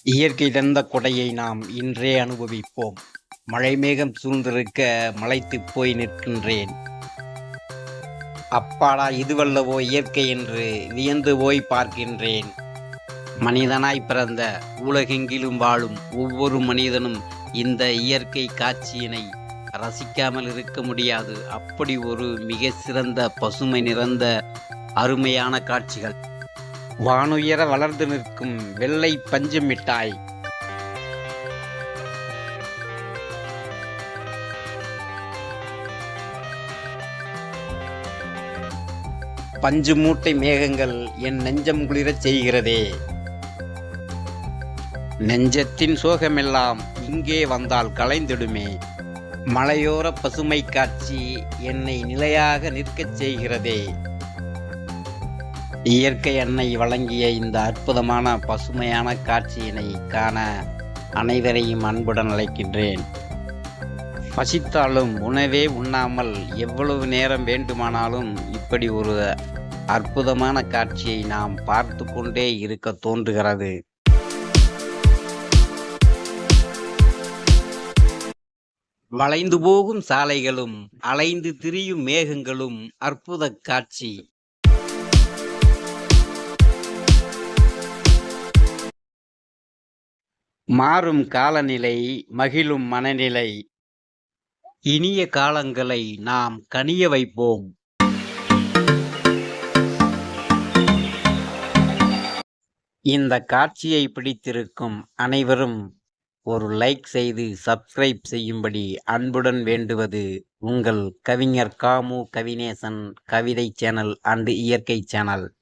இயற்கை தந்த கொடையை நாம் இன்றே அனுபவிப்போம். மழை மேகம் சூழ்ந்திருக்க மலைத்துப் போய் நிற்கின்றேன். அப்பாடா, இதுவல்லவோ இயற்கை என்று வியந்து போய் பார்க்கின்றேன். மனிதனாய் பிறந்த உலகெங்கிலும் வாழும் ஒவ்வொரு மனிதனும் இந்த இயற்கை காட்சியினை ரசிக்காமல் இருக்க முடியாது. அப்படி ஒரு மிக சிறந்த பசுமை நிறைந்த அருமையான காட்சிகள். வானுயர வளர்ந்து நிற்கும் வெள்ளை பஞ்சு மிட்டாய். பஞ்சு மூட்டை மேகங்கள் என் நெஞ்சம் குளிரச் செய்கிறதே. நெஞ்சத்தின் சோகமெல்லாம் இங்கே வந்தால் கலைந்திடுமே. மலையோர பசுமை காட்சி என்னை நிலையாக நிற்கச் செய்கிறதே. இயற்கை அன்னை வழங்கிய இந்த அற்புதமான பசுமையான காட்சியினை காண அனைவரையும் அன்புடன் அழைக்கின்றேன். பசித்தாலும் உணவே உண்ணாமல் எவ்வளவு நேரம் வேண்டுமானாலும் இப்படி ஒரு அற்புதமான காட்சியை நாம் பார்த்து கொண்டே இருக்க தோன்றுகிறது. வளைந்து போகும் சாலைகளும் அலைந்து திரியும் மேகங்களும் அற்புத காட்சி. மாறும் காலநிலை, மகிழும் மனநிலை, இனிய காலங்களை நாம் கனிய வைப்போம். இந்த காட்சியை பிடித்திருக்கும் அனைவரும் ஒரு லைக் செய்து சப்ஸ்கிரைப் செய்யும்படி அன்புடன் வேண்டுவது உங்கள் கவிஞர் காமு கவிநேசன் கவிதை சேனல் அண்ட் இயற்கை சேனல்.